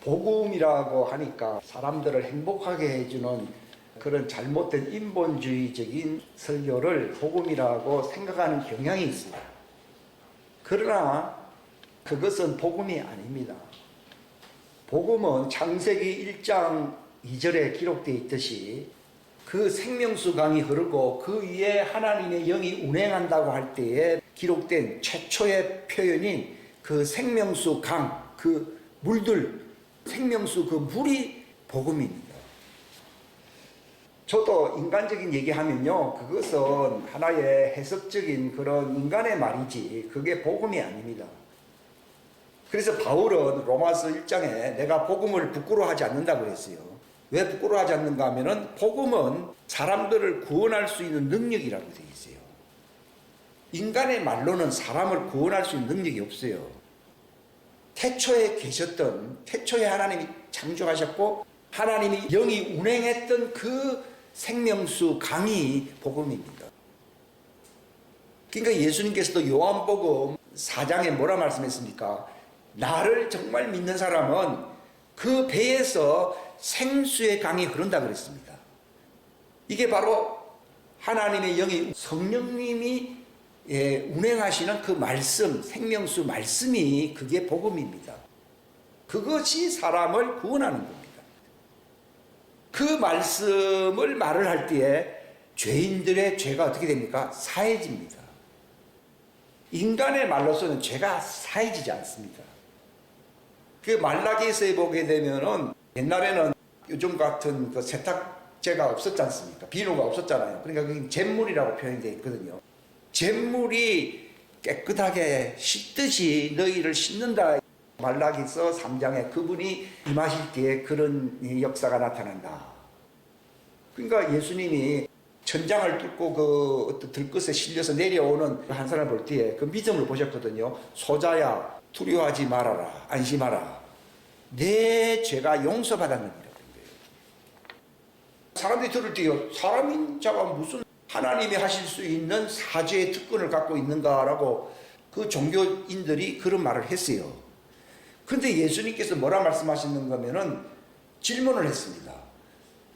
복음이라고 하니까 사람들을 행복하게 해주는 그런 잘못된 인본주의적인 설교를 복음이라고 생각하는 경향이 있습니다. 그러나 그것은 복음이 아닙니다. 복음은 창세기 1장 2절에 기록되어 있듯이 그 생명수 강이 흐르고 그 위에 하나님의 영이 운행한다고 할 때에 기록된 최초의 표현인 그 생명수 강, 그 물들, 생명수 그 물이 복음입니다. 저도 인간적인 얘기하면요, 그것은 하나의 해석적인 그런 인간의 말이지 그게 복음이 아닙니다. 그래서 바울은 로마서 1장에 내가 복음을 부끄러워하지 않는다고 그랬어요. 왜 부끄러워하지 않는가 하면은 복음은 사람들을 구원할 수 있는 능력이라고 되어 있어요. 인간의 말로는 사람을 구원할 수 있는 능력이 없어요. 태초에 계셨던, 태초에 하나님이 창조하셨고 하나님이 영이 운행했던 그 생명수 강이 복음입니다. 그러니까 예수님께서도 요한복음 4장에 뭐라 말씀했습니까? 나를 정말 믿는 사람은 그 배에서 생수의 강이 흐른다 그랬습니다. 이게 바로 하나님의 영이 성령님이 운행하시는 그 말씀, 생명수 말씀이 그게 복음입니다. 그것이 사람을 구원하는 겁니다. 그 말씀을 말을 할 때에 죄인들의 죄가 어떻게 됩니까? 사해집니다. 인간의 말로서는 죄가 사해지지 않습니다. 그 말라기서에 보게 되면은 옛날에는 요즘 같은 그 세탁제가 없었지 않습니까? 비누가 없었잖아요. 그러니까 그게 잿물이라고 표현되어 있거든요. 잿물이 깨끗하게 씻듯이 너희를 씻는다. 말라기서 3장에 그분이 임하실 때에 그런 역사가 나타난다. 그러니까 예수님이 천장을 뚫고 그 어떤 들것에 실려서 내려오는 한 사람을 볼 때에 그 믿음을 보셨거든요. 소자야 두려워하지 말아라, 안심하라. 내 죄가 용서받았느니라. 사람들이 들을 때요, 사람인 자가 무슨 하나님이 하실 수 있는 사죄의 특권을 갖고 있는가라고 그 종교인들이 그런 말을 했어요. 근데 예수님께서 뭐라 말씀하시는 거면은 질문을 했습니다.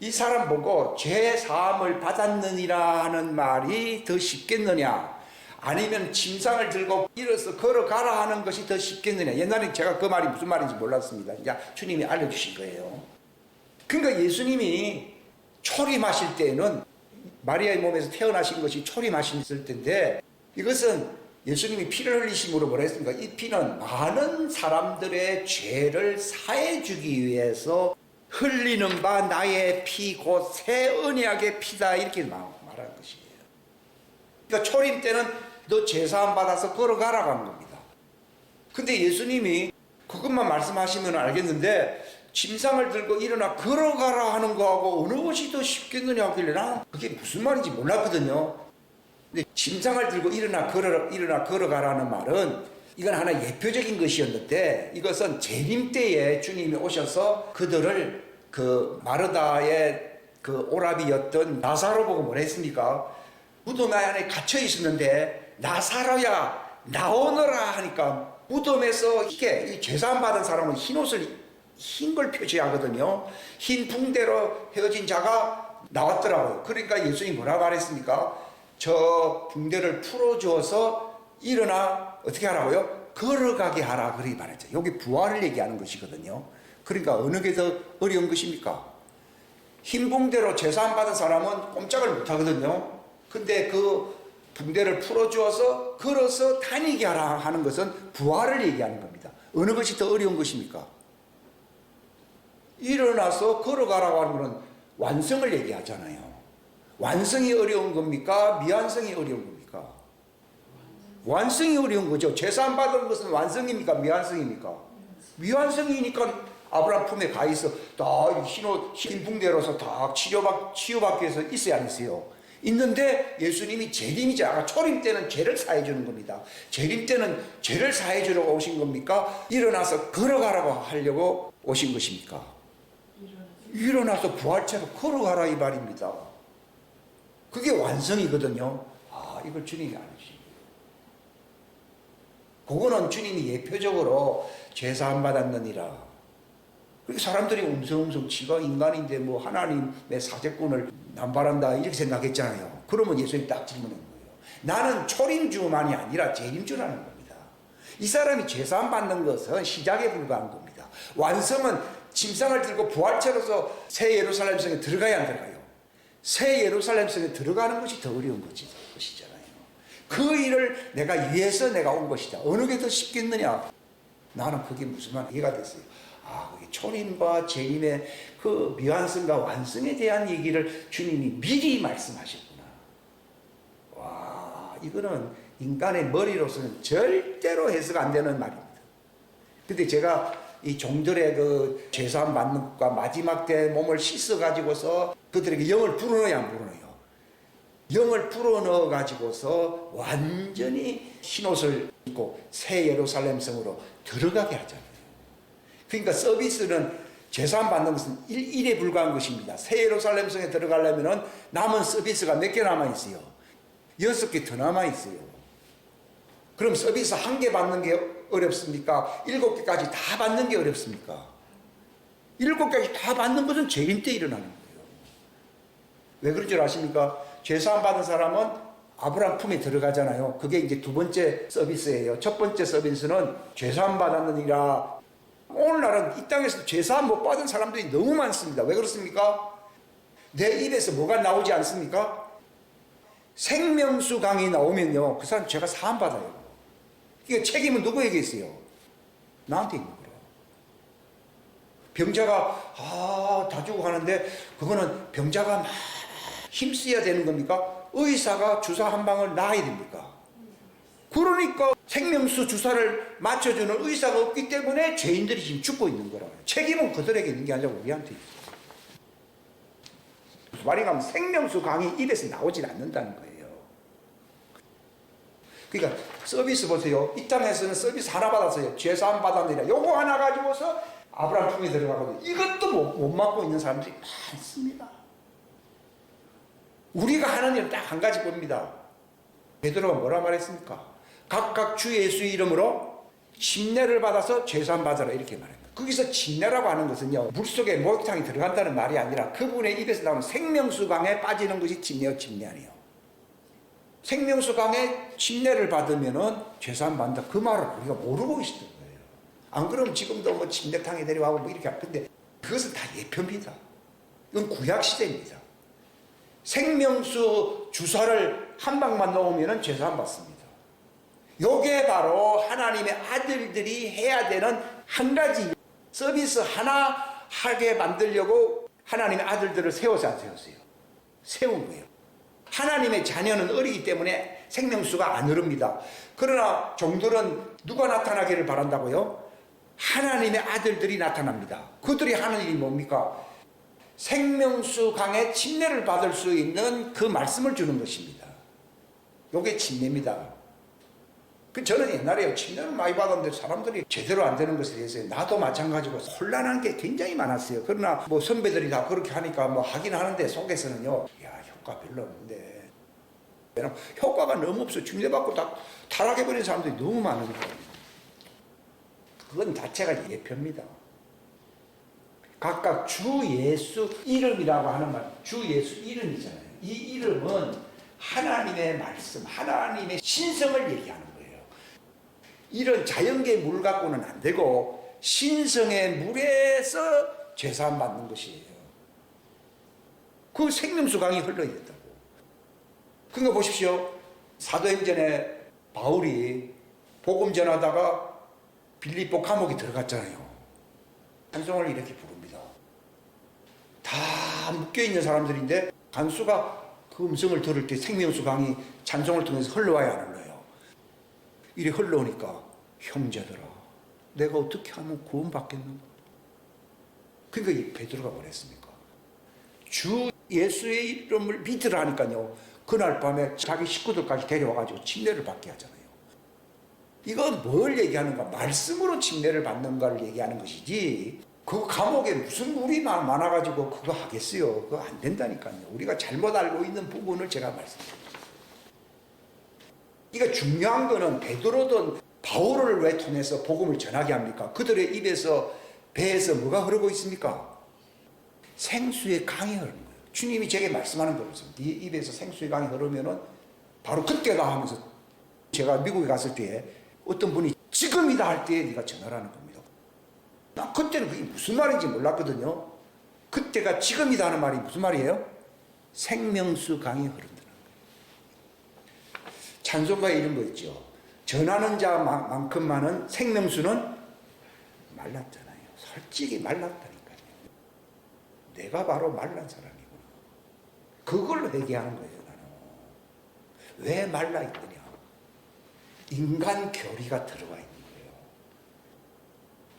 이 사람 보고 죄 사함을 받았느니라 하는 말이 더 쉽겠느냐, 아니면 침상을 들고 일어서 걸어가라 하는 것이 더 쉽겠느냐. 옛날에 제가 그 말이 무슨 말인지 몰랐습니다. 이제 주님이 알려주신 거예요. 그러니까 예수님이 초림하실 때에는 마리아의 몸에서 태어나신 것이 초림하셨을 텐데, 이것은 예수님이 피를 흘리심으로 뭐라 했습니까? 이 피는 많은 사람들의 죄를 사해주기 위해서 흘리는 바 나의 피 곧 새 언약의 피다, 이렇게 말하는 것이에요. 그러니까 초림 때는 너 죄사함 받아서 걸어가라고 하는 겁니다. 근데 예수님이 그것만 말씀하시면 알겠는데 침상을 들고 일어나 걸어가라 하는 거하고 어느 것이 더 쉽겠느냐 하길래 난 그게 무슨 말인지 몰랐거든요. 근데 침상을 들고 일어나 걸어가라는 말은 이건 하나 예표적인 것이었는데, 이것은 재림 때에 주님이 오셔서 그들을 그 마르다의 그 오라비였던 나사로 보고 뭐라 했습니까? 무덤 안에 갇혀 있었는데 나사로야 나오너라 하니까 무덤에서 이게 이 죄사함 받은 사람은 흰 걸 표시하거든요. 흰 붕대로 헤어진 자가 나왔더라고요. 그러니까 예수님이 뭐라 말했습니까? 저 붕대를 풀어주어서 일어나 어떻게 하라고요? 걸어가게 하라, 그렇게 말했죠. 여기 부활을 얘기하는 것이거든요. 그러니까 어느 게 더 어려운 것입니까? 흰 붕대로 제사함 받은 사람은 꼼짝을 못 하거든요. 근데 그 붕대를 풀어주어서 걸어서 다니게 하라 하는 것은 부활을 얘기하는 겁니다. 어느 것이 더 어려운 것입니까? 일어나서 걸어가라고 하는 것은 완성을 얘기하잖아요. 완성이 어려운 겁니까? 미완성이 어려운 겁니까? 완성이 어려운 거죠. 제사함 받은 것은 완성입니까? 미완성입니까? 미완성이니까 아브라함 품에 가 있어 딱 흰 붕대로서 딱 치유받기 위해서 있어야 안 있어요. 있는데 예수님이 재림이자 아까 초림 때는 죄를 사해 주는 겁니다. 재림 때는 죄를 사해 주려고 오신 겁니까? 일어나서 걸어가라고 하려고 오신 것입니까? 일어나서 부활체로 걸어가라 이 말입니다. 그게 완성이거든요. 아, 이걸 주님이 알으시죠. 그거는 주님이 예표적으로 죄사함 받았느니라. 그렇게 사람들이 웅성웅성 지가 인간인데 뭐 하나님의 사제권을 남발한다 이렇게 생각했잖아요. 그러면 예수님이 딱 질문한 거예요. 나는 초림주만이 아니라 재림주라는 겁니다. 이 사람이 죄사함 받는 것은 시작에 불과한 겁니다. 완성은 침상을 들고 부활체로서 새 예루살렘 성에 들어가야 안 들어가요. 새 예루살렘 성에 들어가는 것이 더 어려운 것이잖아요. 그 일을 내가 위해서 내가 온 것이다. 어느 게 더 쉽겠느냐? 나는 그게 무슨 말 이해가 됐어요. 아, 그게 초림과 재림의 그 미완성과 완성에 대한 얘기를 주님이 미리 말씀하셨구나. 와, 이거는 인간의 머리로서는 절대로 해석 안 되는 말입니다. 근데 제가 이 종들의 그 죄사함 받는 것과 마지막 때 몸을 씻어 가지고서 그들에게 영을 불어넣어야 안 불어넣어요. 영을 불어넣어 가지고서 완전히 흰옷을 입고 새 예루살렘 성으로 들어가게 하잖아요. 그러니까 서비스는 죄사함 받는 것은 일에 불과한 것입니다. 새 예루살렘 성에 들어가려면 남은 서비스가 몇 개 남아 있어요? 6개 더 남아 있어요. 그럼 서비스 1개 받는 게 어렵습니까? 7개까지 다 받는 게 어렵습니까? 7개까지 다 받는 것은 재림 때 일어나는 거예요. 왜 그런 줄 아십니까? 죄사함 받은 사람은 아브라함 품에 들어가잖아요. 그게 이제 두 번째 서비스예요. 첫 번째 서비스는 죄사함 받았느니라. 오늘날은 이 땅에서 죄사함 못 받은 사람들이 너무 많습니다. 왜 그렇습니까? 내 입에서 뭐가 나오지 않습니까? 생명수 강이 나오면요, 그 사람 죄가 사함 받아요. 그러니까 책임은 누구에게 있어요? 나한테 있는 거예요. 병자가 다 죽어 가는데 그거는 병자가 막 힘써야 되는 겁니까? 의사가 주사 한 방을 놔야 됩니까? 그러니까 생명수 주사를 맞춰주는 의사가 없기 때문에 죄인들이 지금 죽고 있는 거라고요. 책임은 그들에게 있는 게 아니라 우리한테 있어요. 말이 가면 생명수 강이 입에서 나오질 않는다는 거예요. 그러니까 서비스 보세요. 이 땅에서는 서비스 하나 받았어요. 죄사함 받았느니라. 요거 하나 가지고서 아브라함 품에 들어가거든요. 이것도 못 맡고 있는 사람들이 많습니다. 우리가 하는 일은 딱 한 가지 봅니다. 베드로가 뭐라 말했습니까? 각각 주 예수의 이름으로 침례를 받아서 죄사함 받아라 이렇게 말합니다. 거기서 침례라고 하는 것은요, 물속에 목욕탕이 들어간다는 말이 아니라 그분의 입에서 나오는 생명수강에 빠지는 것이 침례요, 침례 아니에요. 생명수강에 침례를 받으면은 죄사함 받는다. 그 말을 우리가 모르고 있었던 거예요. 안 그러면 지금도 뭐 침례탕에 데려가고 뭐 이렇게 할 건데 그것은 다 예표입니다. 이건 구약 시대입니다. 생명수 주사를 한 방만 넣으면은 죄사함 받습니다. 요게 바로 하나님의 아들들이 해야 되는 한 가지 서비스 하나 하게 만들려고 하나님의 아들들을 세워서 안 세웠어요. 세운 거예요. 하나님의 자녀는 어리기 때문에 생명수가 안 흐릅니다. 그러나 종들은 누가 나타나기를 바란다고요? 하나님의 아들들이 나타납니다. 그들이 하는 일이 뭡니까? 생명수 강에 침례를 받을 수 있는 그 말씀을 주는 것입니다. 요게 침례입니다. 저는 옛날에 침례를 많이 받았는데 사람들이 제대로 안 되는 것에 대해서 나도 마찬가지고 혼란한 게 굉장히 많았어요. 그러나 뭐 선배들이 다 그렇게 하니까 뭐 하긴 하는데 속에서는요, 야, 효과 별로 없는데. 왜냐면 효과가 너무 없어. 침례 받고 다 타락해버린 사람들이 너무 많은 거예요. 그건 자체가 예표입니다. 각각 주 예수 이름이라고 하는 말, 주 예수 이름이잖아요. 이 이름은 하나님의 말씀, 하나님의 신성을 얘기하는 거예요. 이런 자연계 물 갖고는 안 되고 신성의 물에서 죄사함 받는 것이에요. 그 생명수 강이 흘러야 된다고. 그러니까 보십시오. 사도행전에 바울이 복음 전하다가 빌립보 감옥에 들어갔잖아요. 찬송을 이렇게 부릅니다. 다 묶여있는 사람들인데 간수가 그 음성을 들을 때 생명수 강이 찬송을 통해서 흘러와야 안 흘러요. 이리 흘러오니까 형제들아 내가 어떻게 하면 구원받겠는가? 그러니까 베드로가 뭐랬습니까? 주 예수의 이름을 믿으라니까요. 그날 밤에 자기 식구들까지 데려와가지고 침례를 받게 하잖아요. 이건 뭘 얘기하는가? 말씀으로 침례를 받는가를 얘기하는 것이지 그 감옥에 무슨 물이 많아가지고 그거 하겠어요. 그거 안 된다니까요. 우리가 잘못 알고 있는 부분을 제가 말씀드립니다. 그러니까 중요한 거는 베드로든 바울을 왜 통해서 복음을 전하게 합니까? 그들의 입에서 배에서 뭐가 흐르고 있습니까? 생수의 강이 흐르는 거예요. 주님이 제게 말씀하는 거죠. 네 입에서 생수의 강이 흐르면은 바로 그때다 하면서, 제가 미국에 갔을 때에 어떤 분이 지금이다 할 때 네가 전하라는 겁니다. 나 그때는 그게 무슨 말인지 몰랐거든요. 그때가 지금이다 하는 말이 무슨 말이에요? 생명수 강이 흐른다는 거예요. 찬송가에 이런 거 있죠. 전하는 자만큼 많은 생명수는 말랐잖아요. 솔직히 말랐다니까요. 내가 바로 말란 사람이구나. 그걸로 회개하는 거예요. 나는 왜 말라있느냐. 인간 교리가 들어가 있는 거예요.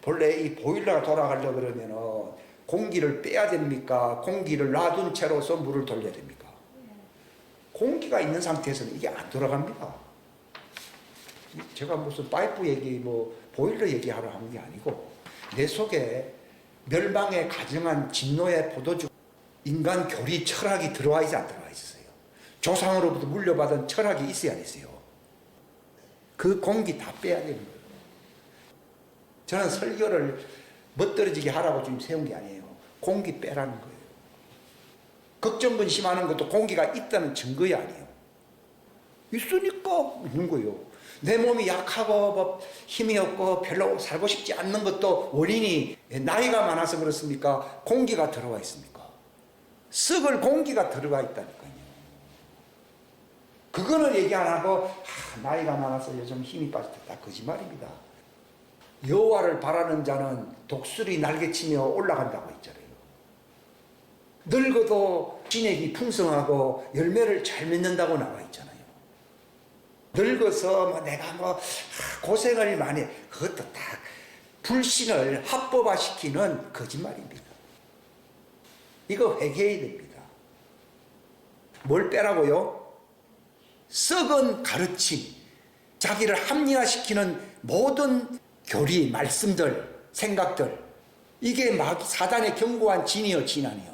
본래 이 보일러가 돌아가려고 그러면 공기를 빼야 됩니까? 공기를 놔둔 채로서 물을 돌려야 됩니까? 공기가 있는 상태에서는 이게 안 돌아갑니다. 제가 무슨 파이프 얘기, 보일러 얘기하러 한 게 아니고, 내 속에 멸망에 가증한 진노의 포도주, 인간 교리 철학이 들어와 있지 안 들어와 있었어요. 조상으로부터 물려받은 철학이 있어야 됐어요. 그 공기 다 빼야 되는 거예요. 저는 설교를 멋들어지게 하라고 지금 세운 게 아니에요. 공기 빼라는 거예요. 걱정 근심하는 것도 공기가 있다는 증거가 아니에요. 있으니까 있는 거예요. 내 몸이 약하고 힘이 없고 별로 살고 싶지 않는 것도 원인이 나이가 많아서 그렇습니까? 공기가 들어와 있습니까? 썩을 공기가 들어가 있다니까요. 그거는 얘기 안 하고 나이가 많아서 요즘 힘이 빠졌다. 거짓말입니다. 여호와를 바라는 자는 독수리 날개치며 올라간다고 했잖아요. 늙어도 진액이 풍성하고 열매를 잘 맺는다고 나와 있잖아요. 늙어서 내가 고생을 많이 해. 그것도 다 불신을 합법화시키는 거짓말입니다. 이거 회개해야 됩니다. 뭘 빼라고요? 썩은 가르침, 자기를 합리화시키는 모든 교리, 말씀들, 생각들, 이게 막 사단의 견고한 진이요, 진아니요.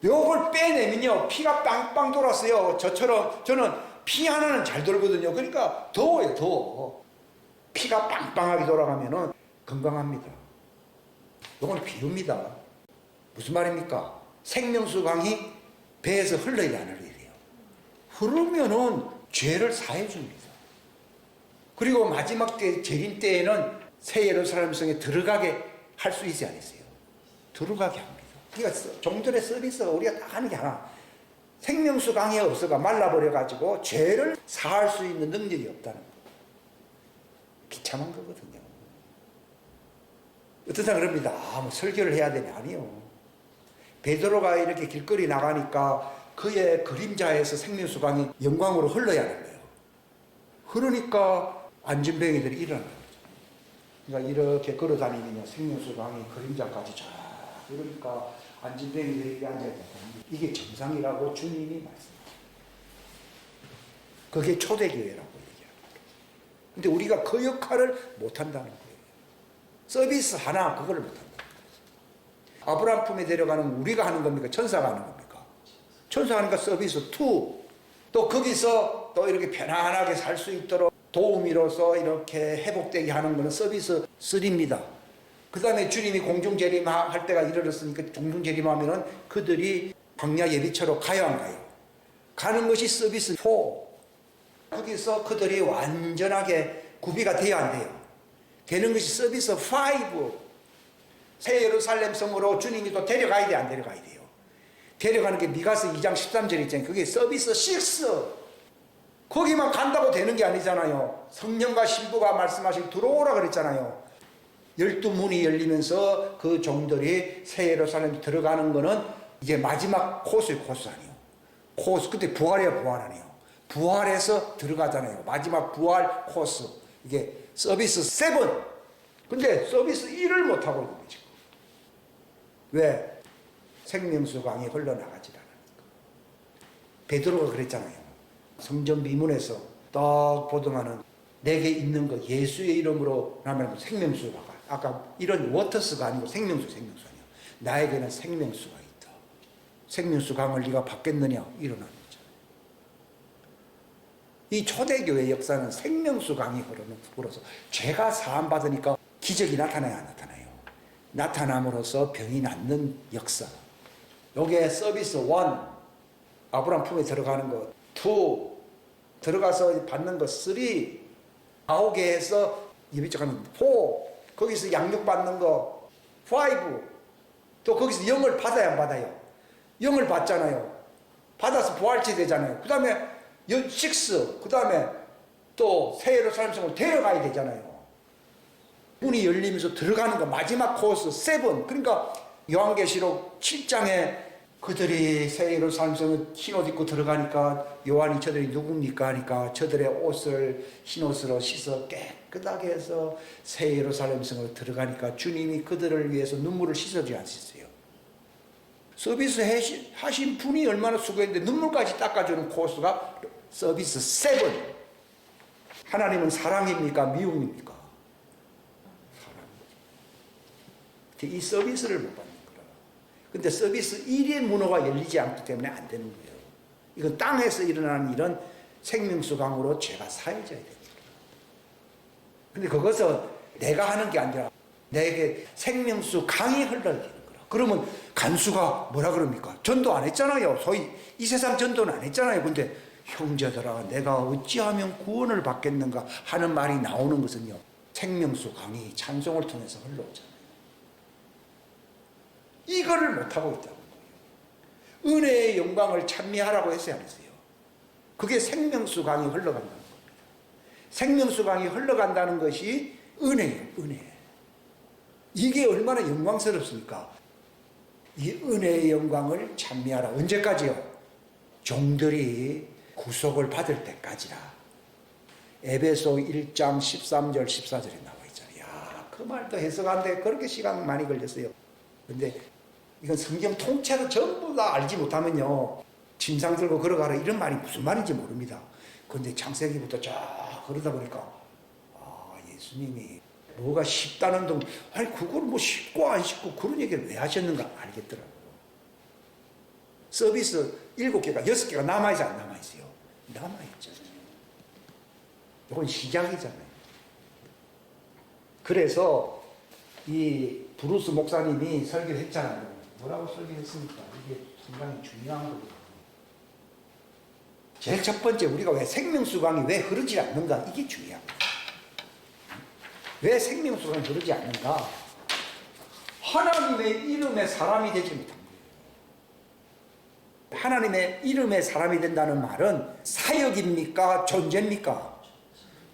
요걸 빼내면요, 피가 빵빵 돌았어요. 저처럼 저는 피 하나는 잘 돌거든요. 그러니까 더워요, 더워. 피가 빵빵하게 돌아가면은 건강합니다. 요건 비유입니다. 무슨 말입니까? 생명수 강이 배에서 흘러야 안 흘러야 돼요. 흐르면은 죄를 사해 줍니다. 그리고 마지막 때, 재림 때에는 새 예루살렘 성에 들어가게 할 수 있지 않았어요. 들어가게 합니다. 그러니까 종들의 서비스가 우리가 다 하는 게 하나. 생명수 강이 없어가 말라버려가지고 죄를 사할 수 있는 능력이 없다는 거. 비참한 거거든요. 어떤 사람 그럽니다. 설교를 해야 되냐? 아니요. 베드로가 이렇게 길거리 나가니까 그의 그림자에서 생명수 강이 영광으로 흘러야 하는 거예요. 흐르니까 안진뱅이들이 일어나는 거죠. 그러니까 이렇게 걸어 다니면요, 생명수 강이 그림자까지 쫙 그러니까 안진뱅이들이 앉아있다. 이게 정상이라고 주님이 말씀하십니다. 그게 초대교회라고 얘기합니다. 근데 우리가 그 역할을 못한다는 거예요. 서비스 하나 그걸 못한다. 아브라함 품에 데려가는 우리가 하는 겁니까? 천사가 하는 겁니까? 천사가 하니까 서비스 2. 또 거기서 또 이렇게 편안하게 살 수 있도록 도우미로서 이렇게 회복되게 하는 것은 서비스 3입니다. 그 다음에 주님이 공중재림할 때가 이르렀으니까 공중재림하면은 그들이 광야 예비처로 가요, 안 가요? 가는 것이 서비스 4. 거기서 그들이 완전하게 구비가 돼야 안 돼요? 되는 것이 서비스 5. 새 예루살렘 성으로 주님이 또 데려가야 돼, 안 데려가야 돼요? 데려가는 게 미가서 2장 13절에 있잖아요. 그게 서비스 6. 거기만 간다고 되는 게 아니잖아요. 성령과 신부가 말씀하신 들어오라 그랬잖아요. 12문이 열리면서 그 종들이 새 예루살렘 들어가는 거는 이제 마지막 코스예요. 코스 아니에요. 코스, 그때 부활이에요. 부활 아니에요. 부활해서 들어가잖아요. 마지막 부활 코스. 이게 서비스 7. 근데 서비스 1을 못하고 있는 거죠. 왜? 생명수 강이 흘러나가지 않으니까. 베드로가 그랬잖아요. 성전 미문에서 딱 보더만은 내게 있는 거 예수의 이름으로 하면 생명수가 가. 아까 이런 워터스가 아니고 생명수 아니야. 나에게는 생명수가 있다. 생명수 강을 네가 받겠느냐? 일어나는 거죠. 이 초대교회 역사는 생명수 강이 흘러서 죄가 사함 받으니까 기적이 나타나야 안 나타나요. 나타남으로써 병이 낫는 역사. 요게 서비스 1, 아브라함 품에 들어가는 것. 2, 들어가서 받는 것. 3, 아홉개에서 예비적하는 4, 거기서 양육 받는 거. 5, 또 거기서 영을 받아야 안 받아요? 영을 받잖아요. 받아서 부활체 되잖아요. 그 다음에 6, 그 다음에 또 새 예루살렘성을 데려가야 되잖아요. 문이 열리면서 들어가는 거 마지막 코스 7. 그러니까 요한계시록 7장에 그들이 새 예루살렘성을 흰옷 입고 들어가니까 요한이 저들이 누굽니까 하니까 저들의 옷을 흰옷으로 씻어 깨끗하게 해서 새 예루살렘성으로 들어가니까 주님이 그들을 위해서 눈물을 씻어주지 않으셨어요. 서비스 하신 분이 얼마나 수고했는데 눈물까지 닦아주는 코스가 서비스 7. 하나님은 사랑입니까? 미움입니까? 이 서비스를 못 받는 거라. 근데 서비스 1의 문호가 열리지 않기 때문에 안 되는 거예요. 이건 땅에서 일어나는 이런 생명수 강으로 죄가 사해져야 됩니다. 근데 그것은 내가 하는 게 아니라 내게 생명수 강이 흘러야 되는 거라. 그러면 간수가 뭐라 그럽니까? 전도 안 했잖아요. 소위 이 세상 전도는 안 했잖아요. 근데 형제들아 내가 어찌하면 구원을 받겠는가 하는 말이 나오는 것은요. 생명수 강이 찬송을 통해서 흘러오잖아요. 이거를 못하고 있다는 거예요. 은혜의 영광을 찬미하라고 했어요, 안 했어요? 그게 생명수 강이 흘러간다는 겁니다. 생명수 강이 흘러간다는 것이 은혜예요, 은혜. 이게 얼마나 영광스럽습니까? 이 은혜의 영광을 찬미하라. 언제까지요? 종들이 구속을 받을 때까지라. 에베소 1장 13절 14절에 나와 있잖아요. 야, 그 말도 해석하는데 그렇게 시간 많이 걸렸어요. 근데 이건 성경 통째로 전부 다 알지 못하면요. 침상 들고 걸어가라 이런 말이 무슨 말인지 모릅니다. 그런데 창세기부터 쫙 그러다 보니까 아, 예수님이 뭐가 쉽다는 등 아니 그걸 뭐 쉽고 안 쉽고 그런 얘기를 왜 하셨는가 알겠더라고요. 서비스 7개가 6개가 남아있어요, 안 남아있어요? 남아있잖아요. 이건 시작이잖아요. 그래서 이 브루스 목사님이 설교를 했잖아요. 뭐라고 설교했습니까? 이게 상당히 중요한 거거든요. 제일 첫 번째 우리가 왜 생명수강이 왜 흐르지 않는가? 이게 중요합니다. 왜 생명수강이 흐르지 않는가? 하나님의 이름의 사람이 되지 못한 거예요. 하나님의 이름의 사람이 된다는 말은 사역입니까? 존재입니까?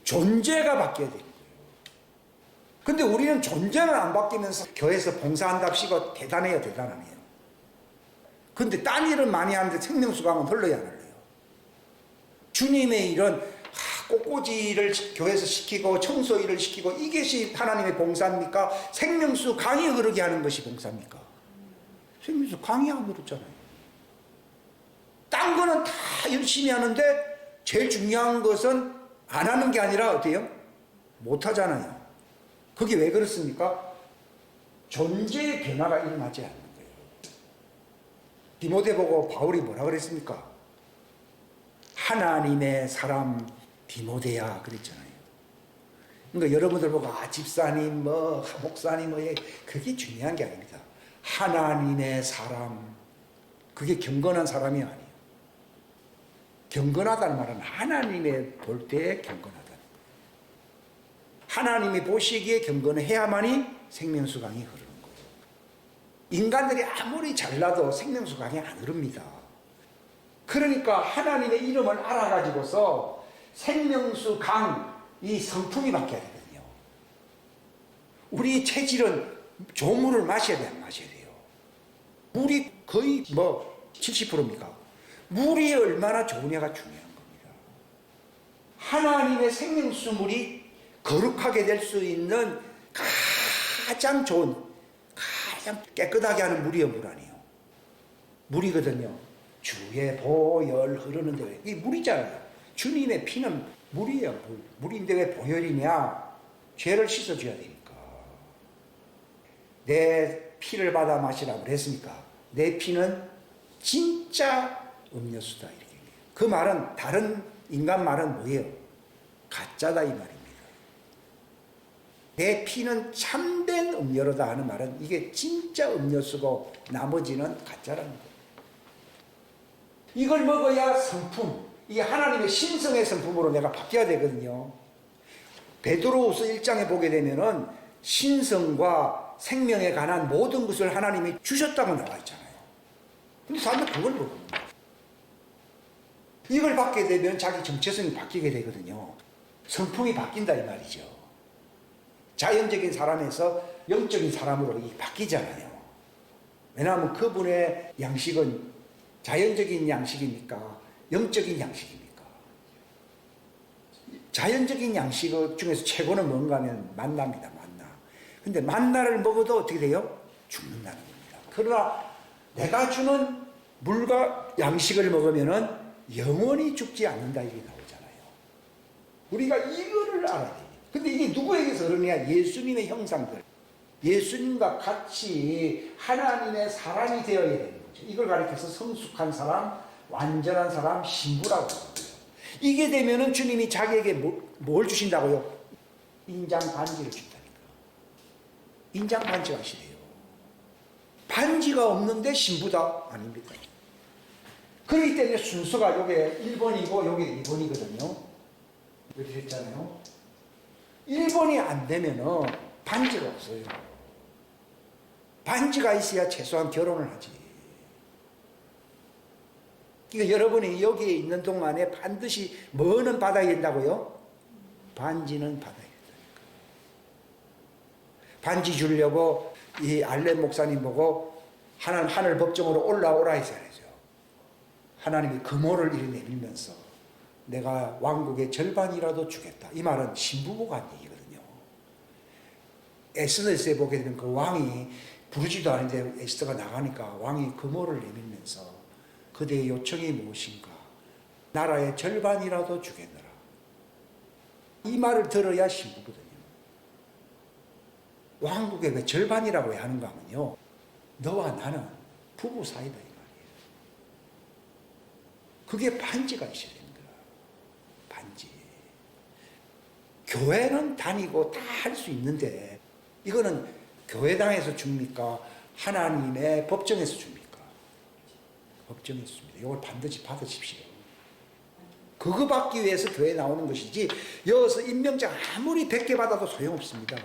존재가 바뀌어야 돼요. 근데 우리는 존재는 안 바뀌면서 교회에서 봉사한답시고 대단해요, 대단하네요. 근데 딴 일은 많이 하는데 생명수강은 흘러야 안 흘러요. 주님의 일은 꽃꽂이를 교회에서 시키고 청소 일을 시키고 이것이 하나님의 봉사입니까? 생명수 강이 흐르게 하는 것이 봉사입니까? 생명수 강이 안 흐르잖아요. 딴 거는 다 열심히 하는데 제일 중요한 것은 안 하는 게 아니라 어때요? 못 하잖아요. 그게 왜 그렇습니까? 존재의 변화가 일어나지 않는 거예요. 디모데 보고 바울이 뭐라 그랬습니까? 하나님의 사람 디모데야 그랬잖아요. 그러니까 여러분들 보고 집사님 목사님 그게 중요한 게 아닙니다. 하나님의 사람 그게 경건한 사람이 아니에요. 경건하다는 말은 하나님의 볼 때에 경건하다. 하나님이 보시기에 경건해야만이 생명수강이 흐르는 거예요. 인간들이 아무리 잘나도 생명수강이 안 흐릅니다. 그러니까 하나님의 이름을 알아가지고서 생명수강 이 성품이 바뀌어야 되거든요. 우리 체질은 좋은 물을 마셔야 돼요, 안 마셔야 돼요? 물이 거의 70%입니까? 물이 얼마나 좋으냐가 중요한 겁니다. 하나님의 생명수물이 거룩하게 될 수 있는 가장 좋은, 가장 깨끗하게 하는 물이요, 물 아니에요. 물이거든요. 주의 보혈 흐르는데 이게 물이잖아요. 주님의 피는 물이에요, 물. 물인데 왜 보혈이냐? 죄를 씻어줘야 되니까. 내 피를 받아 마시라고 그랬으니까 내 피는 진짜 음료수다 이렇게. 그 말은 다른 인간 말은 뭐예요? 가짜다 이 말입니다. 내 피는 참된 음료로다 하는 말은 이게 진짜 음료수고 나머지는 가짜라는 거예요. 이걸 먹어야 성품, 이게 하나님의 신성의 성품으로 내가 바뀌어야 되거든요. 베드로후서 1장에 보게 되면은 신성과 생명에 관한 모든 것을 하나님이 주셨다고 나와 있잖아요. 근데 사람들 그걸 모릅니다. 이걸 받게 되면 자기 정체성이 바뀌게 되거든요. 성품이 바뀐다 이 말이죠. 자연적인 사람에서 영적인 사람으로 바뀌잖아요. 왜냐하면 그분의 양식은 자연적인 양식입니까? 영적인 양식입니까? 자연적인 양식 중에서 최고는 뭔가 하면 만나입니다. 만나. 근데 만나를 먹어도 어떻게 돼요? 죽는다는 겁니다. 그러나 내가 주는 물과 양식을 먹으면은 영원히 죽지 않는다 이게 나오잖아요. 우리가 이거를 알아야 돼요. 근데 이게 누구에게서 그러냐? 예수님의 형상들. 예수님과 같이 하나님의 사람이 되어야 되는 거죠. 이걸 가리켜서 성숙한 사람, 완전한 사람, 신부라고 하고요. 이게 되면은 주님이 자기에게 뭘 주신다고요? 인장 반지를 준다니까. 인장 반지가 하시래요. 반지가 없는데 신부다? 아닙니다. 그렇기 때문에 순서가 요게 1번이고 요게 2번이거든요. 이렇게 했잖아요. 1번이 안 되면은 반지가 없어요. 반지가 있어야 최소한 결혼을 하지. 그러니까 여러분이 여기에 있는 동안에 반드시 뭐는 받아야 된다고요? 반지는 받아야 된다니까. 반지 주려고 이 알렘 목사님 보고 하늘 법정으로 올라오라 했잖아요. 하나님이 금호를 이리 내밀면서 내가 왕국의 절반이라도 주겠다. 이 말은 신부보고 한 얘기거든요. 에스더에 보게 되면 그 왕이 부르지도 않은데 에스더가 나가니까 왕이 금호를 내밀면서 그대의 요청이 무엇인가? 나라의 절반이라도 주겠노라. 이 말을 들어야 신부거든요. 왕국의 왜 절반이라고 하는가 하면요. 너와 나는 부부 사이다. 그게 반지가 있어야 되는 거야. 반지. 교회는 다니고 다 할 수 있는데 이거는 교회당에서 줍니까? 하나님의 법정에서 줍니까? 법정에서 줍니다. 이걸 반드시 받으십시오. 그거 받기 위해서 교회에 나오는 것이지 여기서 임명장 아무리 100개 받아도 소용없습니다.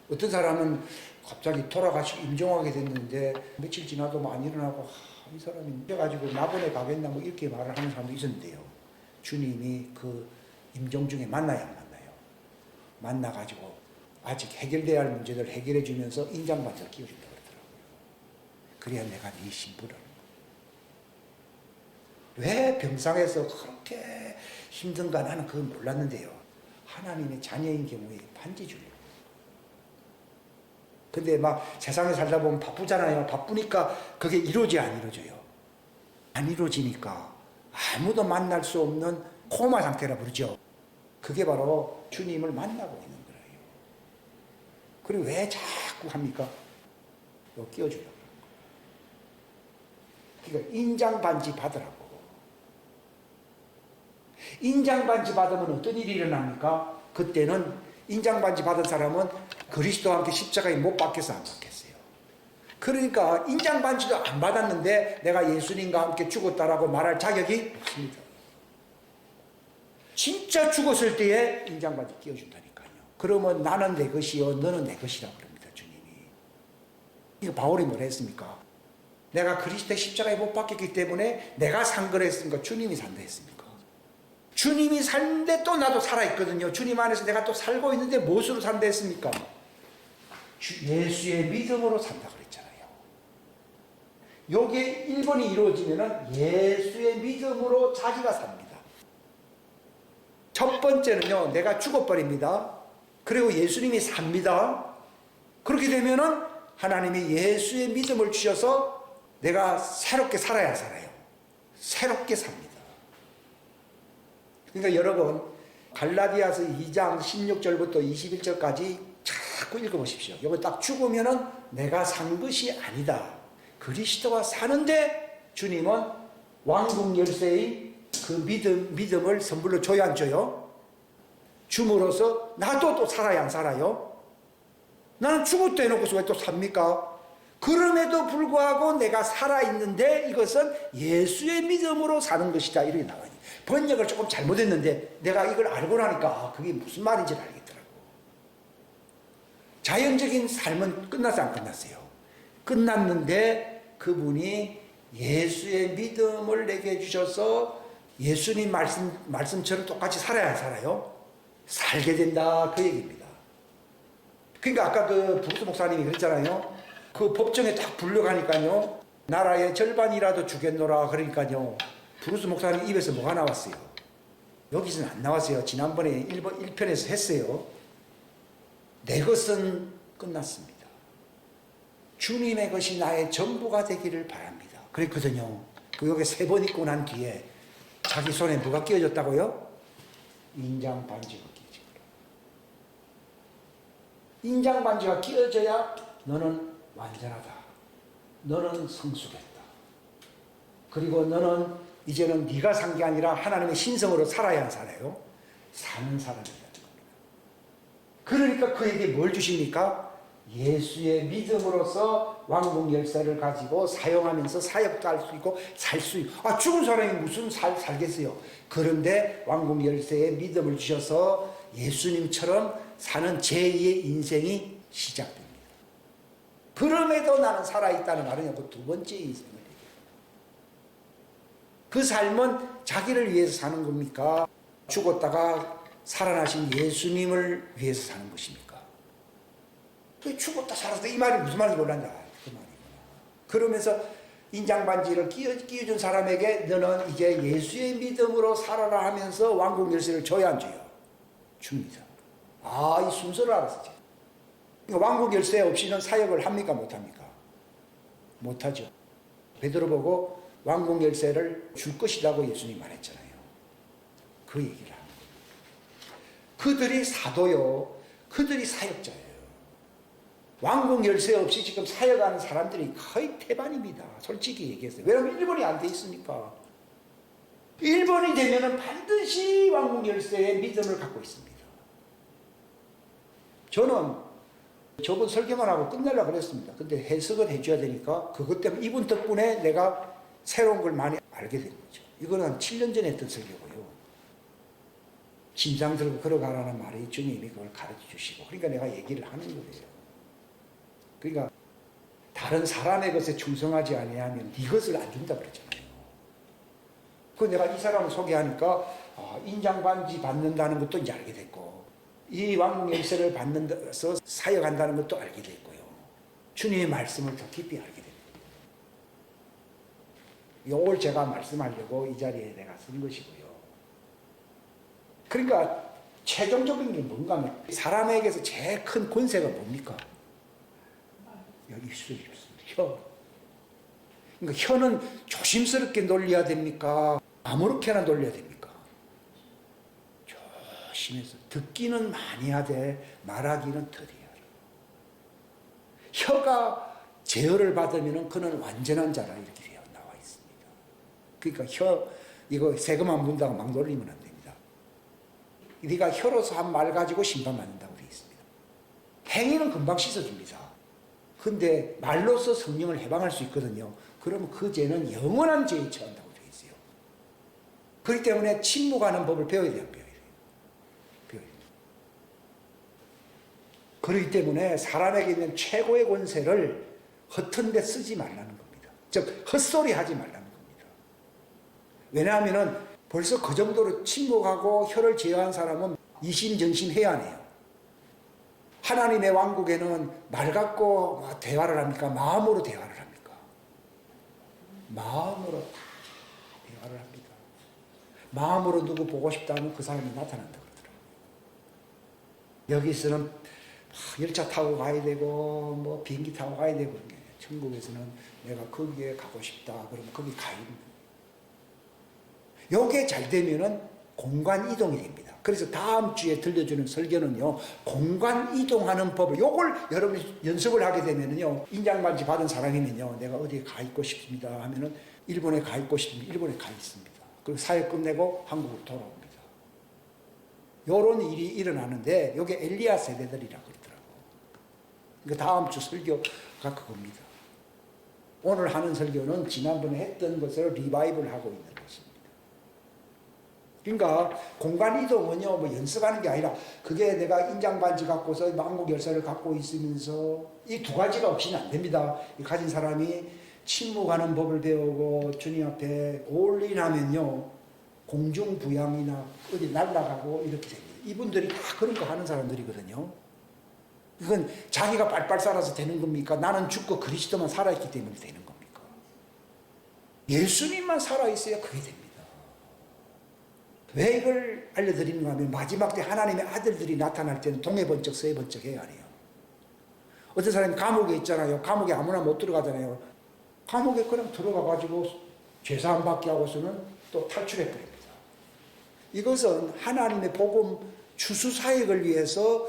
어떤 사람은 갑자기 돌아가시고 임종하게 됐는데 며칠 지나도 안 일어나고 이 사람이 그래가지고 나보내 가겠나 뭐 이렇게 말을 하는 사람도 있었는데요. 주님이 그 임종 중에 만나야 만나요. 만나가지고 아직 해결돼야 할 문제들 해결해 주면서 인장반지를 끼워준다고 그러더라고요. 그래야 내가 네 신부라는 거예요. 왜 병상에서 그렇게 힘든가 나는 그건 몰랐는데요. 하나님의 자녀인 경우에 반지 주려고. 근데 막 세상에 살다 보면 바쁘잖아요. 바쁘니까 그게 이루어지 안 이루어져요. 안 이루어지니까 아무도 만날 수 없는 코마 상태라 부르죠. 그게 바로 주님을 만나고 있는 거예요. 그리고 왜 자꾸 합니까? 이거 끼워주려고. 그러니까 인장 반지 받으라고. 인장 반지 받으면 어떤 일이 일어납니까? 그때는 인장 반지 받은 사람은 그리스도와 함께 십자가에 못 박혀서 안 박혔어요. 그러니까 인장 반지도 안 받았는데 내가 예수님과 함께 죽었다라고 말할 자격이 없습니다. 진짜 죽었을 때에 인장 반지 끼워준다니까요. 그러면 나는 내 것이요 너는 내 것이라고 그럽니다. 주님이. 이거 바울이 뭐라 했습니까? 내가 그리스도의 십자가에 못 박혔기 때문에 내가 산 거라 했습니까? 주님이 산다 했습니까? 주님이 사는데 또 나도 살아있거든요. 주님 안에서 내가 또 살고 있는데 무엇으로 산다 했습니까? 예수의 믿음으로 산다 그랬잖아요. 요게 1번이 이루어지면은 예수의 믿음으로 자기가 삽니다. 첫 번째는요, 내가 죽어버립니다. 그리고 예수님이 삽니다. 그렇게 되면은 하나님이 예수의 믿음을 주셔서 내가 새롭게 살아야 살아요. 새롭게 삽니다. 그러니까 여러분 갈라디아서 2장 16절부터 21절까지 자꾸 읽어보십시오. 이거 딱 죽으면은 내가 산 것이 아니다. 그리스도와 사는데 주님은 왕국 열쇠의 그 믿음을 선물로 줘야 안 줘요? 줌으로써 나도 또 살아야 안 살아요? 나는 죽었다 해놓고서 왜 또 삽니까? 그럼에도 불구하고 내가 살아있는데 이것은 예수의 믿음으로 사는 것이다. 이렇게 나와요. 번역을 조금 잘못했는데 내가 이걸 알고 나니까 그게 무슨 말인지 알겠더라고. 자연적인 삶은 끝났어요, 안 끝났어요? 끝났는데 그분이 예수의 믿음을 내게 주셔서 예수님 말씀처럼 똑같이 살아야 안 살아요? 살게 된다, 그 얘기입니다. 그러니까 아까 그 브루스 목사님이 그랬잖아요. 그 법정에 딱 불려가니까요, 나라의 절반이라도 주겠노라. 그러니까요, 브루스 목사님 입에서 뭐가 나왔어요? 여기서는 안 나왔어요. 지난번에 1편에서 했어요. 내 것은 끝났습니다. 주님의 것이 나의 전부가 되기를 바랍니다. 그랬거든요. 그 여기 3번 입고 난 뒤에 자기 손에 뭐가 끼어졌다고요? 인장 반지가 끼어진 거라. 인장 반지가 끼어져야 너는 완전하다. 너는 성숙했다. 그리고 너는 이제는 네가 산 게 아니라 하나님의 신성으로 살아야 살아요. 사는 사람이라는 겁니다. 그러니까 그에게 뭘 주십니까? 예수의 믿음으로써 왕궁 열쇠를 가지고 사용하면서 사역도 할 수 있고 살 수 있고, 죽은 사람이 무슨 살겠어요. 그런데 왕궁 열쇠의 믿음을 주셔서 예수님처럼 사는 제2의 인생이 시작됩니다. 그럼에도 나는 살아있다는 말은 그 두 번째 인생을 얘기해요. 그 삶은 자기를 위해서 사는 겁니까? 죽었다가 살아나신 예수님을 위해서 사는 것입니까? 죽었다 살았다 이 말이 무슨 말인지 몰랐냐, 그 말이구나. 그러면서 인장반지를 끼워준 사람에게 너는 이제 예수의 믿음으로 살아라 하면서 왕궁 열쇠를 줘야 안 줘요? 줍니다. 이 순서를 알았어. 그러니까 왕국 열쇠 없이는 사역을 합니까, 못합니까? 못하죠. 베드로 보고 왕국 열쇠를 줄 것이라고 예수님 말했잖아요. 그 얘기를 합니다. 그들이 사도요, 그들이 사역자예요. 왕국 열쇠 없이 지금 사역하는 사람들이 거의 태반입니다. 솔직히 얘기했어요. 왜냐하면 일본이 안 돼 있으니까. 일본이 되면은 반드시 왕국 열쇠의 믿음을 갖고 있습니다. 저는 저번 설교만 하고 끝내려고 그랬습니다. 근데 해석을 해줘야 되니까 그것 때문에 이분 덕분에 내가 새로운 걸 많이 알게 된 거죠. 이거는 한 7년 전에 했던 설교고요. 심장 들고 걸어가라는 말이 주님이 그걸 가르쳐 주시고, 그러니까 내가 얘기를 하는 거예요. 그러니까 다른 사람의 것에 충성하지 아니하면 네 것을 안 준다 그랬잖아요. 그 내가 이 사람을 소개하니까 인장반지 받는다는 것도 이제 알게 됐고, 이 왕궁 열쇠를 받는다서 사역한다는 것도 알게 됐고요. 주님의 말씀을 더 깊이 알게 됩니다. 이걸 제가 말씀하려고 이 자리에 내가 쓴 것이고요. 그러니까 최종적인 게 뭔가 하면 사람에게서 제일 큰 권세가 뭡니까? 여기 있을 수 있습니다. 혀. 그러니까 혀는 조심스럽게 놀려야 됩니까? 아무렇게나 놀려야 됩니까? 조심해서. 듣기는 많이 하되 말하기는 더디하라. 혀가 제어를 받으면 그는 완전한 자라, 이렇게 나와 있습니다. 그러니까 이거 세금만 문다고 막 놀리면 안 됩니다. 네가 혀로서 한 말 가지고 심판받는다고 되어 있습니다. 행위는 금방 씻어줍니다. 근데 말로서 성령을 해방할 수 있거든요. 그러면 그 죄는 영원한 죄에 처한다고 되어 있어요. 그렇기 때문에 침묵하는 법을 배워야 돼요. 그렇기 때문에 사람에게 있는 최고의 권세를 허튼 데 쓰지 말라는 겁니다. 즉 헛소리 하지 말라는 겁니다. 왜냐하면 벌써 그 정도로 침묵하고 혀를 제어한 사람은 이심전심해야 하네요. 하나님의 왕국에는 말 갖고 대화를 합니까? 마음으로 대화를 합니까? 마음으로 다 대화를 합니다. 마음으로 누구 보고 싶다 하면 그 사람이 나타난다 그러더라고요. 여기서는 열차 타고 가야 되고 뭐 비행기 타고 가야 되고, 천국에서는 내가 거기에 가고 싶다 그러면 거기 가야 됩니다. 요게 잘 되면은 공간 이동이 됩니다. 그래서 다음 주에 들려주는 설교는요, 공간 이동하는 법을, 요걸 여러분이 연습을 하게 되면은요, 인장반지 받은 사람이면요, 내가 어디에 가 있고 싶습니다 하면은 일본에 가 있고 싶습니다. 일본에 가 있습니다. 그리고 사역 끝내고 한국으로 돌아옵니다. 요런 일이 일어나는데 요게 엘리야 세대들이라고 그러더라고. 그러니까 다음 주 설교가 그겁니다. 오늘 하는 설교는 지난번에 했던 것을 리바이벌 하고 있는 것입니다. 그러니까 공간 이동은요, 뭐 연습하는 게 아니라 그게 내가 인장 반지 갖고서 만국 열쇠를 갖고 있으면서 이 두 가지가 없이는 안 됩니다. 이 가진 사람이 침묵하는 법을 배우고 주님 앞에 올인하면요, 공중부양이나 어디 날아가고 이렇게 됩니다. 이분들이 다 그런 거 하는 사람들이거든요. 이건 자기가 빨빨 살아서 되는 겁니까? 나는 죽고 그리스도만 살아있기 때문에 되는 겁니까? 예수님만 살아있어야 그게 됩니다. 왜 이걸 알려드리는가 하면 마지막 때 하나님의 아들들이 나타날 때는 동해번쩍 서해번쩍 해야 해요. 어떤 사람이 감옥에 있잖아요. 감옥에 아무나 못 들어가잖아요. 감옥에 그냥 들어가가지고 죄사함 받게 하고서는 또 탈출해버립니다. 이것은 하나님의 복음 추수 사역을 위해서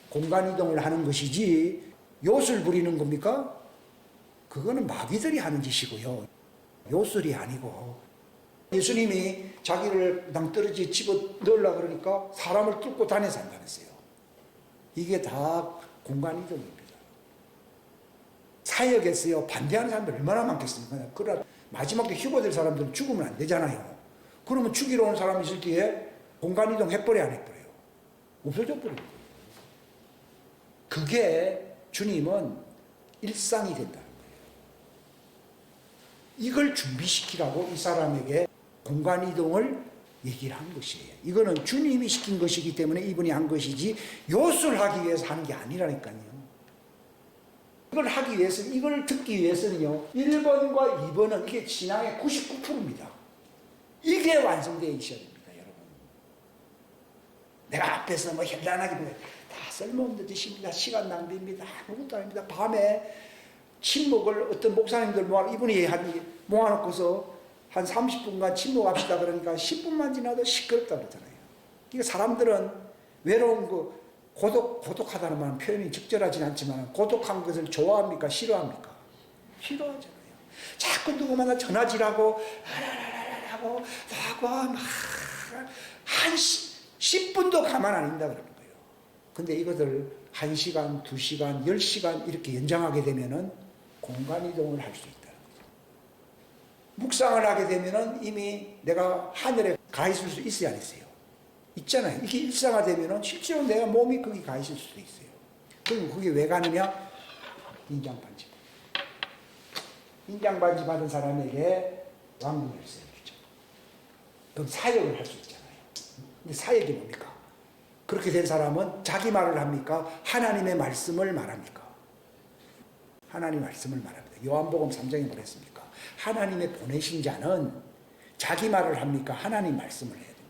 공간 이동을 하는 것이지 요술 부리는 겁니까? 그거는 마귀들이 하는 짓이고요. 요술이 아니고 예수님이 자기를 낭떠러지에 집어 넣으려고 그러니까 사람을 뚫고 다녀서 안 다녔어요. 이게 다 공간 이동입니다. 사역에서요, 반대하는 사람들 얼마나 많겠습니까? 그러나 마지막 때 휴거될 사람들은 죽으면 안 되잖아요. 그러면 죽이러 온 사람이 있을 때에 공간 이동 해버려 안 해버려요? 없어져 버려요. 그게 주님은 일상이 된다는 거예요. 이걸 준비시키라고 이 사람에게 공간 이동을 얘기를 한 것이에요. 이거는 주님이 시킨 것이기 때문에 이분이 한 것이지 요술하기 위해서 하는 게 아니라니까요. 이걸 하기 위해서, 이걸 듣기 위해서는요, 1번과 2번은 이게 신앙의 99%입니다. 이게 완성되어 있어야 됩니다, 여러분. 내가 앞에서 뭐 현란하게 보면 다 쓸모없는 짓입니다. 시간 낭비입니다. 아무것도 아닙니다. 밤에 침묵을 어떤 목사님들 이분이 모아놓고서 한 30분간 침묵합시다 그러니까 10분만 지나도 시끄럽다 그러잖아요. 그러니까 사람들은 외로운 거, 고독하다는 말은 표현이 적절하진 않지만 고독한 것을 좋아합니까? 싫어합니까? 싫어하잖아요. 자꾸 누구 만나 전화질하고 하고 한 10분도 가만 안 있다 그러는 거예요. 근데 이것을 1시간, 2시간, 10시간 이렇게 연장하게 되면은 공간 이동을 할 수 있다는 거죠. 묵상을 하게 되면은 이미 내가 하늘에 가 있을 수 있어야 안 있어요. 있잖아요. 이게 일상화되면은 실제로 내가 몸이 거기 가 있을 수도 있어요. 그럼 그게 왜 가느냐? 인장반지. 인장반지 받은 사람에게 왕국 열쇠를 주죠. 그럼 사역을 할 수 있잖아요. 근데 사역이 뭡니까? 그렇게 된 사람은 자기 말을 합니까? 하나님의 말씀을 말합니까? 하나님의 말씀을 말합니다. 요한복음 3장에 뭐랬습니까? 하나님의 보내신 자는 자기 말을 합니까? 하나님 말씀을 해야 됩니까?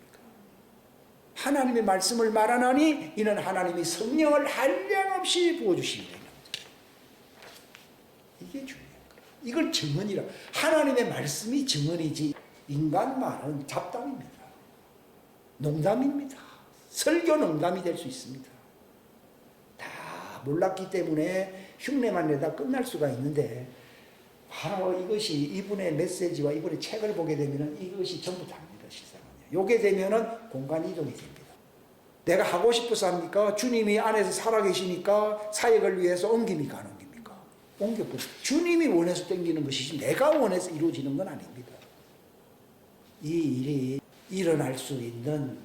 하나님의 말씀을 말하나니 이는 하나님이 성령을 한량없이 부어주시리라. 이게 중요한 거예요. 이걸 증언이라. 하나님의 말씀이 증언이지 인간 말은 잡담입니다. 농담입니다. 설교 농담이 될 수 있습니다. 다 몰랐기 때문에 흉내만 내다 끝날 수가 있는데 바로 이것이 이분의 메시지와 이분의 책을 보게 되면 이것이 전부 다입니다. 요게 되면은 공간 이동이 됩니다. 내가 하고 싶어서 합니까? 주님이 안에서 살아계시니까 사역을 위해서 옮깁니까? 안 옮깁니까? 옮겨버려. 주님이 원해서 땡기는 것이지 내가 원해서 이루어지는 건 아닙니다. 이 일이 일어날 수 있는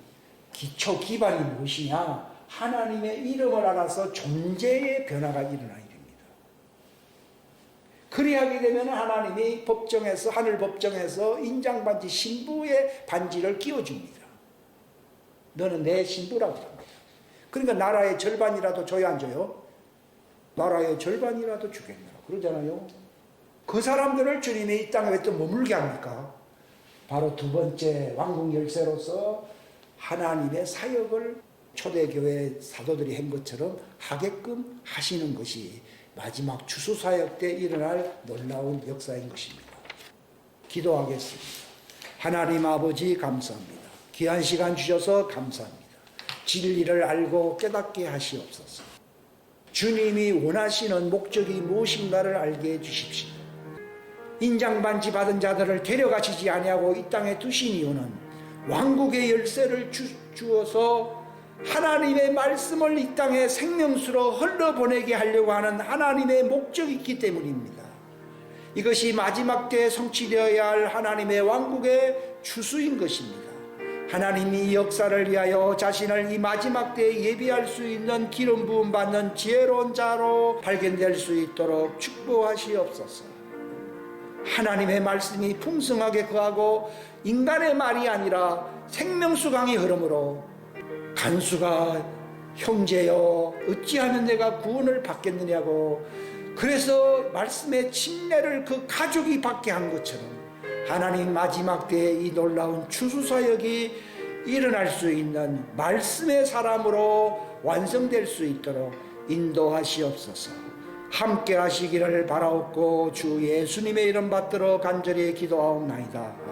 기초 기반이 무엇이냐? 하나님의 이름을 알아서 존재의 변화가 일어나야 됩니다. 그리 하게 되면 하나님이 법정에서, 하늘 법정에서 인장반지 신부의 반지를 끼워줍니다. 너는 내 신부라고 합니다. 그러니까 나라의 절반이라도 줘야 안 줘요? 나라의 절반이라도 주겠노라 그러잖아요. 그 사람들을 주님이 이 땅에 왜 또 머물게 합니까? 바로 두 번째 왕국 열쇠로서 하나님의 사역을 초대교회 사도들이 한 것처럼 하게끔 하시는 것이 마지막 추수사역 때 일어날 놀라운 역사인 것입니다. 기도하겠습니다. 하나님 아버지 감사합니다. 귀한 시간 주셔서 감사합니다. 진리를 알고 깨닫게 하시옵소서. 주님이 원하시는 목적이 무엇인가를 알게 해주십시오. 인장반지 받은 자들을 데려가시지 아니하고 이 땅에 두신 이유는 왕국의 열쇠를 주어서 하나님의 말씀을 이 땅에 생명수로 흘러보내게 하려고 하는 하나님의 목적이 있기 때문입니다. 이것이 마지막 때에 성취되어야 할 하나님의 왕국의 추수인 것입니다. 하나님이 역사를 위하여 자신을 이 마지막 때에 예비할 수 있는 기름 부음 받는 지혜로운 자로 발견될 수 있도록 축복하시옵소서. 하나님의 말씀이 풍성하게 거하고 인간의 말이 아니라 생명수 강이 흐름으로 간수가 형제여 어찌하면 내가 구원을 받겠느냐고, 그래서 말씀의 침례를 그 가족이 받게 한 것처럼 하나님 마지막 때에 이 놀라운 추수사역이 일어날 수 있는 말씀의 사람으로 완성될 수 있도록 인도하시옵소서. 함께 하시기를 바라옵고 주 예수님의 이름 받들어 간절히 기도하옵나이다.